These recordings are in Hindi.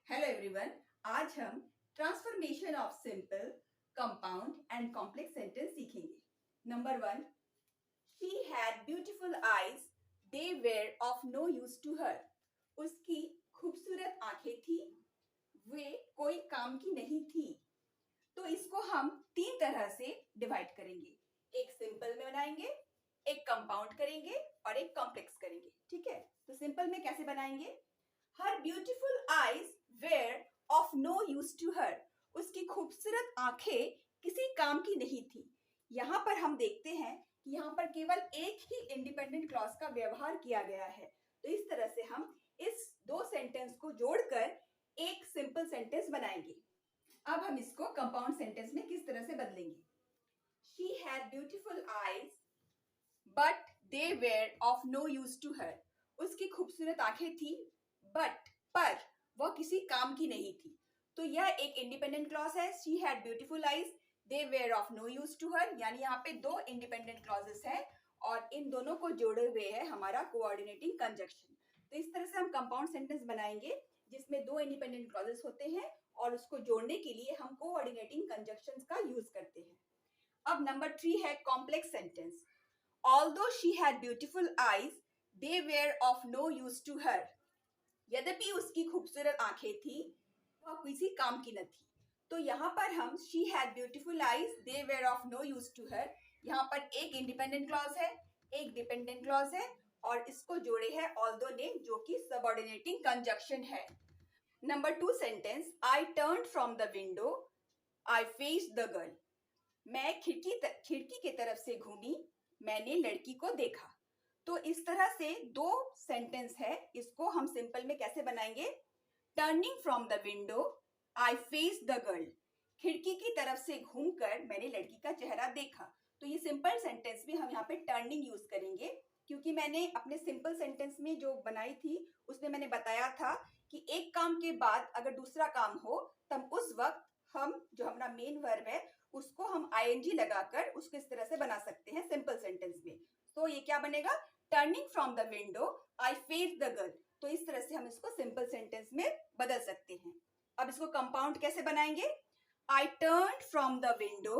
Hello everyone. आज हम transformation of simple, compound and complex sentence सीखेंगे। Number 1, she had beautiful eyes, they were of no use to her. उसकी खूबसूरत आंखें थी, वे कोई काम की नहीं थी। तो इसको हम तीन तरह से डिवाइड करेंगे। एक सिंपल में बनाएंगे, एक कंपाउंड करेंगे और एक कॉम्प्लेक्स करेंगे। ठीक है, तो सिंपल में कैसे बनाएंगे? Her beautiful eyes were of no use to her. उसकी खूबसूरत आंखें किसी काम की नहीं थी। यहाँ पर हम देखते हैं कि यहाँ पर केवल एक ही इंडिपेंडेंट क्लॉज का व्यवहार किया गया है। तो इस तरह से हम इस दो सेंटेंस को जोड़कर एक सिंपल सेंटेंस बनाएंगे। अब हम इसको कंपाउंड सेंटेंस में किस तरह से बदलेंगे? She had beautiful eyes but they were of no use to her. उसकी खूबसूरत आंखें थी पर वह किसी काम की नहीं थी। तो यह एक इंडिपेंडेंट क्लॉज है। She had beautiful eyes, they were of no use to her, यानी यहाँ पे दो इंडिपेंडेंट क्लॉजेस हैं और इन दोनों को जोड़े हुए है हमारा कोऑर्डिनेटिंग कंजक्शन। तो इस तरह से हम कंपाउंड सेंटेंस बनाएंगे जिसमें दो इंडिपेंडेंट क्लॉजेस होते हैं और उसको जोड़ने के लिए हम कोऑर्डिनेटिंग कंजक्शंस का यूज करते हैं। अब नंबर 3 है complex sentence. Although she had beautiful eyes, they were of no use to her. यद्यपि उसकी खूबसूरत आंखें थी, वह किसी काम की न थी। तो यहाँ पर हम she had beautiful eyes, they were of no use to her, यहाँ पर एक इंडिपेंडेंट क्लॉज है, एक डिपेंडेंट क्लॉज है और इसको जोड़े है although ने, जो कि सबऑर्डिनेटिंग कंजक्शन है। Number 2 sentence, I turned from the window, I faced the girl. मैं खिड़की की तरफ से घूमी, मैंने लड़की को देखा। तो इस तरह से दो सेंटेंस है, इसको हम सिंपल में कैसे बनाएंगे? Turning from the window, I face the girl. खिड़की की तरफ से घूमकर मैंने लड़की का चेहरा देखा। तो ये सिंपल सेंटेंस भी हम यहाँ पे टर्निंग यूज करेंगे, क्योंकि मैंने अपने सिंपल सेंटेंस में जो बनाई थी उसमें मैंने बताया था कि एक काम के बाद अगर दूसरा काम हो तब उस वक्त हम जो हमारा मेन वर्ब है उसको हम आईएनजी लगाकर उसको इस तरह से बना सकते हैं सिंपल सेंटेंस में। तो ये क्या बनेगा? Turning from the window, I face the girl. तो इस तरह से हम इसको सिंपल सेंटेंस में बदल सकते हैं। अब इसको कंपाउंड कैसे बनाएंगे? आई turn from the window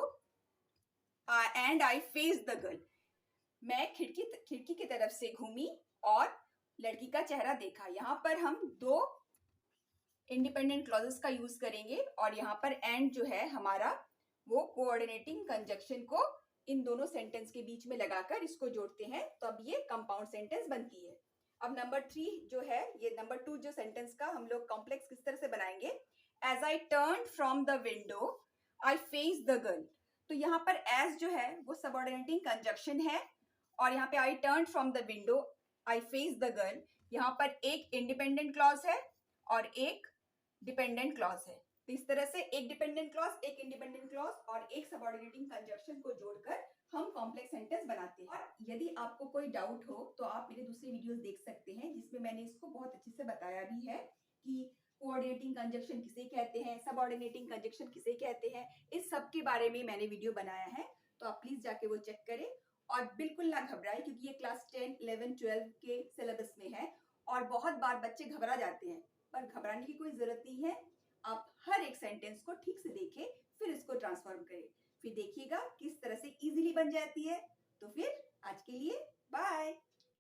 and I face the girl. मैं खिड़की की तरफ से घूमी और लड़की का चेहरा देखा। यहाँ पर हम दो इंडिपेंडेंट क्लॉजेस का यूज करेंगे और यहाँ पर एंड जो है हमारा वो कोऑर्डिनेटिंग कंजक्शन को इन दोनों सेंटेंस के बीच में लगाकर इसको जोड़ते हैं, तो अब ये कंपाउंड सेंटेंस बनती है। अब नंबर 3 जो है, ये नंबर 2 जो सेंटेंस का हम लोग कॉम्प्लेक्स किस तरह से बनाएंगे? As I turn from the window I face the girl. तो यहाँ पर एज जो है वो सबऑर्डिनेटिंग कंजक्शन है और यहाँ पे आई turn from the window I face the girl, यहाँ पर एक इंडिपेंडेंट क्लॉज है और एक डिपेंडेंट क्लॉज है। तो इस तरह से एक डिपेंडेंट क्लॉज, एक इंडिपेंडेंट क्लॉज और एक सबऑर्डिनेटिंग कंजक्शन को जोड़कर हम कॉम्प्लेक्स सेंटेंस बनाते हैं। और यदि आपको कोई डाउट हो तो आप मेरे दूसरे वीडियोस देख सकते हैं जिसमें मैंने इसको बहुत अच्छे से बताया भी है कि कोऑर्डिनेटिंग कंजक्शन किसे कहते हैं, सबऑर्डिनेटिंग कंजक्शन किसे कहते हैं, इस सब के बारे में मैंने वीडियो बनाया है। तो आप प्लीज जाके वो चेक करें और बिल्कुल ना घबराएं, क्योंकि ये क्लास 10, 11, 12 के सिलेबस में है और बहुत बार बच्चे घबरा जाते हैं, पर घबराने की कोई जरूरत नहीं है। आप हर एक सेंटेंस को ठीक से देखें, फिर इसको ट्रांसफॉर्म करें, फिर देखिएगा किस तरह से इजीली बन जाती है। तो फिर आज के लिए बाय।